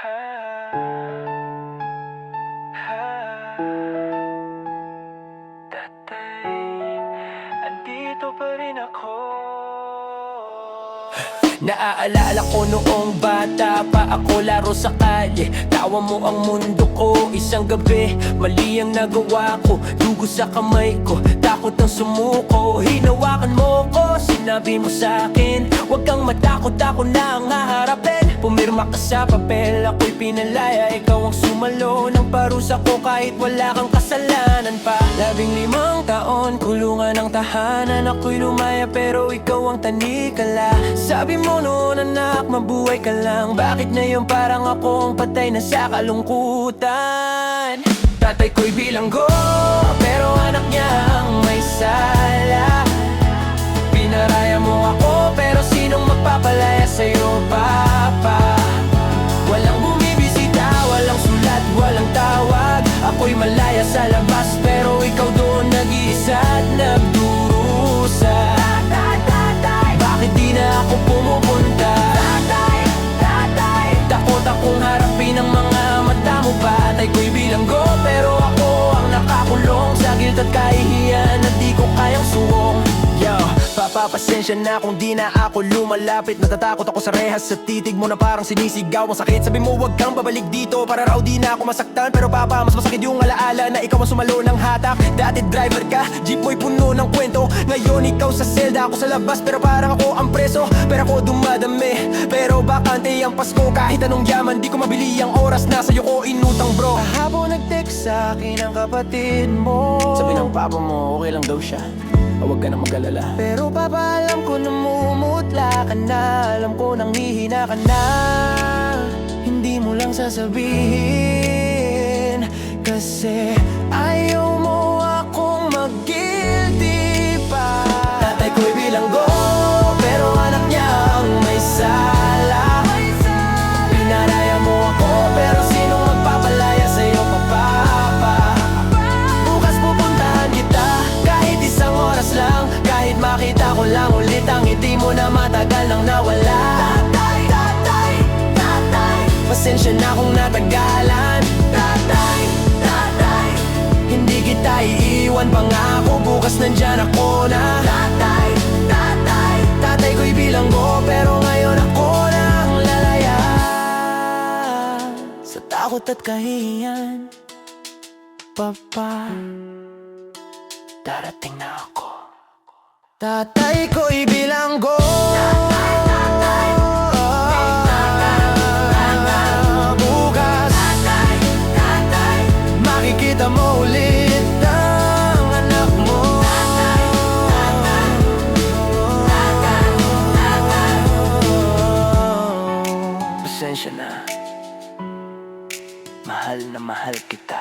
Tatay, andito pa rin ako. Naaalala ko noong bata pa ako, laro sa kalye. Tawa mo ang mundo ko, isang gabi mali ang nagawa ko. Dugo sa kamay ko, takot ang sumuko. Hinawakan mo ko, sinabi mo sa'kin, huwag kang matakot, ako na ang haharapin. Pumirma ka sa papel, ako'y pinalaya. Ikaw ang sumalo ng parusa ko kahit wala kang kasalanan pa. 15 taon, kulungan ng tahanan. Ako'y lumaya pero ikaw ang tanikala. Sabi mo noon anak, mabuhay ka lang. Bakit ngayon parang akong patay na sa kalungkutan? Tatay ko'y bilanggo, pero anak niya ang may sala. Pinaraya mo ako, pero sinong magpapalaya sa'yo, Papa? Walang bumibisita, walang sulat, walang tawag. Ako'y malaya sa labas, pero ikaw doon nag-iisa at nagdurusa. Bakit di na ako pumupunta? Takot akong harapin ang mga mata mo. Patay ko'y bilanggo, pero ako ang nakakulong sa guilt at kahihiyan na di ko kayang suwong. Yo, papapasensya na kung di na ako lumalapit. Natatakot ako sa rehas, sa titig mo na parang sinisigaw ang sakit. Sabi mo wag kang babalik dito para raw di na ako masaktan. Pero papa, mas masakit yung alaala na ikaw ang sumalo ng hatak. Dati driver ka, jeep mo'y puno ng kwento. Ngayon ikaw sa selda, ako sa labas, pero parang ako ang preso. Pero ako dumadami, pero bakante ang Pasko. Kahit anong yaman, di ko mabili ang oras na sa'yo ko inutang bro. Kahapon nag-text sa'kin ang kapatid mo. Sabi ng papa mo, okay lang daw siya, huwag ka na mag-alala. Pero papa, alam ko namumutla ka na. Alam ko nang hihina ka na. Hindi mo lang sasabihin kasi ayaw mo akong mag-guilty pa. Tatay ko'y bilanggo, pero anak niya ang may sala. Pinaraya mo ako, pero sinong magpapalaya sa'yo, Papa? Bukas pupuntahan kita, kahit isang oras lang. Kahit makita ko lang ulit ang ngiti mo na matagal nang nawala. Pasensya na kung natagalan. Hindi kita iiwan, pangako bukas nandyan ako na. Tatay ko'y bilanggo, pero ngayon ako na ang lalaya sa takot at kahihiyan. Papa, darating na ako. Tatay ko'y bilanggo, bukas makikita mo ulit ang anak mo. Pasensya na, mahal na mahal kita.